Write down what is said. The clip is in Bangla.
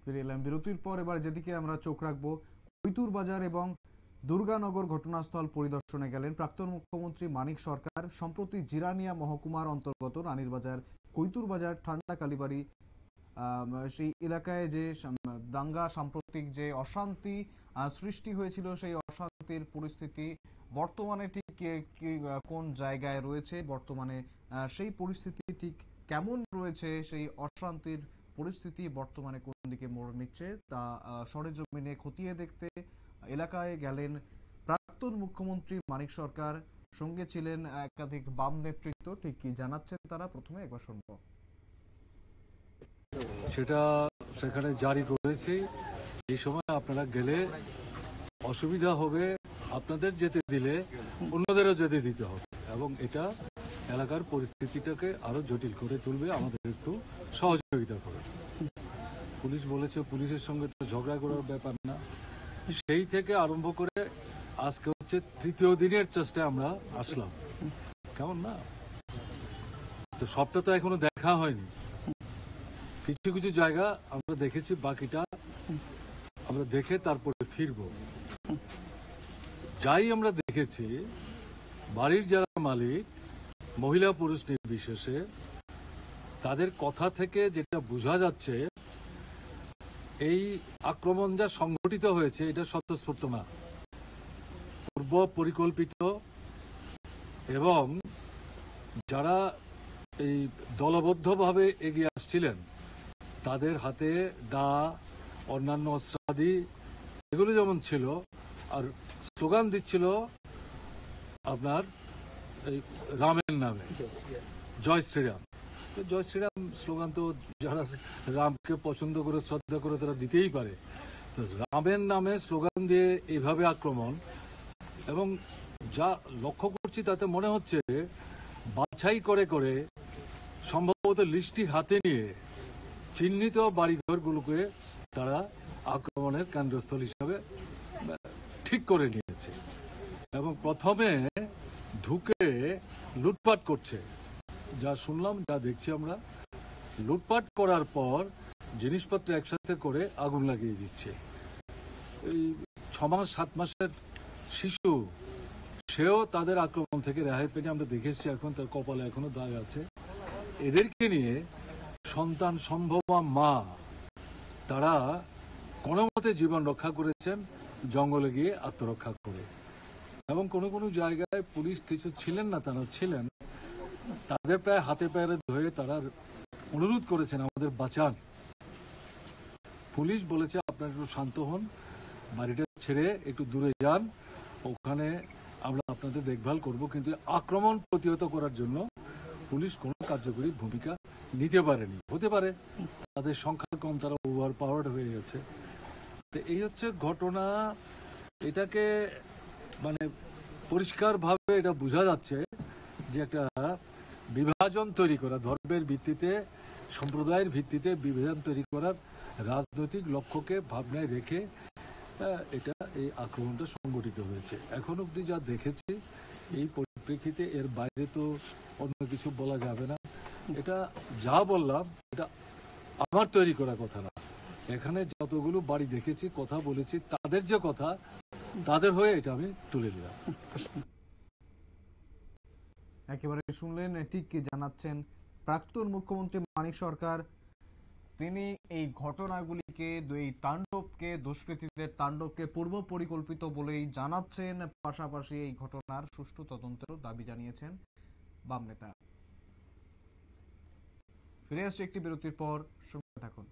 ফিরে এলাম বিরতির পর। এবার যেদিকে আমরা চোখ রাখবো, কৈতুর বাজার এবং দুর্গানগর ঘটনাস্থল পরিদর্শনে গেলেন প্রাক্তন মুখ্যমন্ত্রী মানিক সরকার। সম্প্রতি জিরানিয়া মহকুমার অন্তর্গত রানীর বাজার, কৈতুর বাজার, ঠান্ডা কালীবাড়ি সেই এলাকায় যে দাঙ্গা, সাম্প্রতিক যে অশান্তি সৃষ্টি হয়েছিল, সেই অশান্তির পরিস্থিতি বর্তমানে ঠিক কোন জায়গায় রয়েছে, বর্তমানে সেই পরিস্থিতি ঠিক কেমন রয়েছে, সেই অশান্তির পরিস্থিতি বর্তমানে কোন দিকে মোড় নিচ্ছে তা সরেজমিনে খতিয়ে দেখতে এলাকায় গেলেন প্রাক্তন মুখ্যমন্ত্রী মানিক সরকার। সঙ্গে ছিলেন একাধিক বাম নেতৃত্ব। ঠিক কি জানাচ্ছেন তারা, প্রথমে একবার শুনব। সেটা সেখানে জারি করেছি। এই সময় আপনারা গেলে অসুবিধা হবে, আপনাদের যেতে দিলে অন্যদেরও যেতে দিতে হবে, এবং এটা এলাকার পরিস্থিতিটাকে আরো জটিল করে তুলবে। আমাদের একটু সহযোগিতা করে। পুলিশ বলেছে পুলিশের সঙ্গে তো ঝগড়া করার ব্যাপার না। সেই থেকে আরম্ভ করে আজকে হচ্ছে তৃতীয় দিনের চেষ্টায় আমরা আসলাম, কেমন না? তো সবটা তো এখনো দেখা হয়নি, কিছু কিছু জায়গা আমরা দেখেছি, বাকিটা আমরা দেখে তারপরে ফিরব। যাই আমরা দেখেছি, বাড়ির যারা মালিক, মহিলা পুরুষ নির্বিশেষে, তাদের কথা থেকে যেটা বোঝা যাচ্ছে, এই আক্রমণ যা সংঘটিত হয়েছে এটা স্বতঃস্ফূর্ত না, পূর্ব পরিকল্পিত, এবং যারা এই দলবদ্ধভাবে এগিয়ে আসছিলেন তাদের হাতে দা, অন্যান্য অস্ত্রাদি এগুলো যেমন ছিল, আর স্লোগান দিচ্ছিল আপনার এই রামের নামে, জয় শ্রীরাম। তো জয় শ্রীরাম স্লোগান তো যারা রামকে পছন্দ করে, শ্রদ্ধা করে, তারা দিতেই পারে। তো রামের নামে স্লোগান দিয়ে এইভাবে আক্রমণ, এবং যা লক্ষ্য করছি তাতে মনে হচ্ছে বাছাই করে করে সম্ভবত লিস্টি হাতে নিয়ে চিহ্নিত বাড়িঘরগুলোকে তারা আক্রমণের কেন্দ্রস্থল হিসাবে ঠিক করে নিয়েছে, এবং প্রথমে ঢুকে লুটপাট করছে। যা শুনলাম, যা দেখছি আমরা, লুটপাট করার পর জিনিসপত্র একসাথে করে আগুন লাগিয়ে দিচ্ছে। এই 6 মাস 7 মাসের শিশু, সেও তাদের আক্রমণ থেকে রেহাই পেয়ে আমরা দেখেছি। এখন তার কপালে এখনো দাগ আছে। এদেরকে নিয়ে সন্তান সম্ভবা মা, তারা কোনো মতে জীবন রক্ষা করেছেন জঙ্গলে গিয়ে আত্মরক্ষা করে। এবং কোনো কোনো জায়গায় পুলিশ কিছু ছিলেন না, তারা ছিলেন, তাদের প্রায় হাতে পায়ে ধরে তারা অনুরোধ করেছেন আমাদের বাঁচান। পুলিশ বলেছে আপনারা একটু শান্ত হন, বাড়িটা ছেড়ে একটু দূরে যান, ওখানে আমরা আপনাদের দেখভাল করব। কিন্তু আক্রমণ প্রতিহত করার জন্য পুলিশ কোনো কার্যকরী ভূমিকা নিতে পারেনি। হতে পারে তাদের সংখ্যা কম, তারা ওভার পাওয়ার্ড হয়ে গেছে। তো এই হচ্ছে ঘটনা। এটাকে মানে পরিষ্কারভাবে এটা বোঝা যাচ্ছে যে একটা বিভাজন তৈরি করা, ধর্মের ভিত্তিতে, সম্প্রদায়ের ভিত্তিতে বিভাজন তৈরি করার রাজনৈতিক লক্ষ্যকে ভাবনায় রেখে এটা এই আক্রমণটা সংগঠিত হয়েছে। এখন অব্দি যা দেখেছি, এই পরিপ্রেক্ষিতে এর বাইরে তো অন্য কিছু বলা যাবে না। এটা যা বললাম, এটা আমার তৈরি করা কথা না। এখানে যতগুলো বাড়ি দেখেছি, কথা বলেছি, তাদের যে কথা, তাদের হয়ে এটা আমি তুলে দিলাম। একেবারে শুনলেন, ঠিক কি জানাচ্ছেন প্রাক্তন মুখ্যমন্ত্রী মানিক সরকার। তিনি এই ঘটনাগুলিকে, এই তাণ্ডবকে, দুষ্কৃতীদের তাণ্ডবকে পূর্ব পরিকল্পিত বলেই জানাচ্ছেন। পাশাপাশি এই ঘটনার সুষ্ঠু তদন্তেরও দাবি জানিয়েছেন বাম নেতা। ফিরে আসছে একটি বিরতির পর, সঙ্গে থাকুন।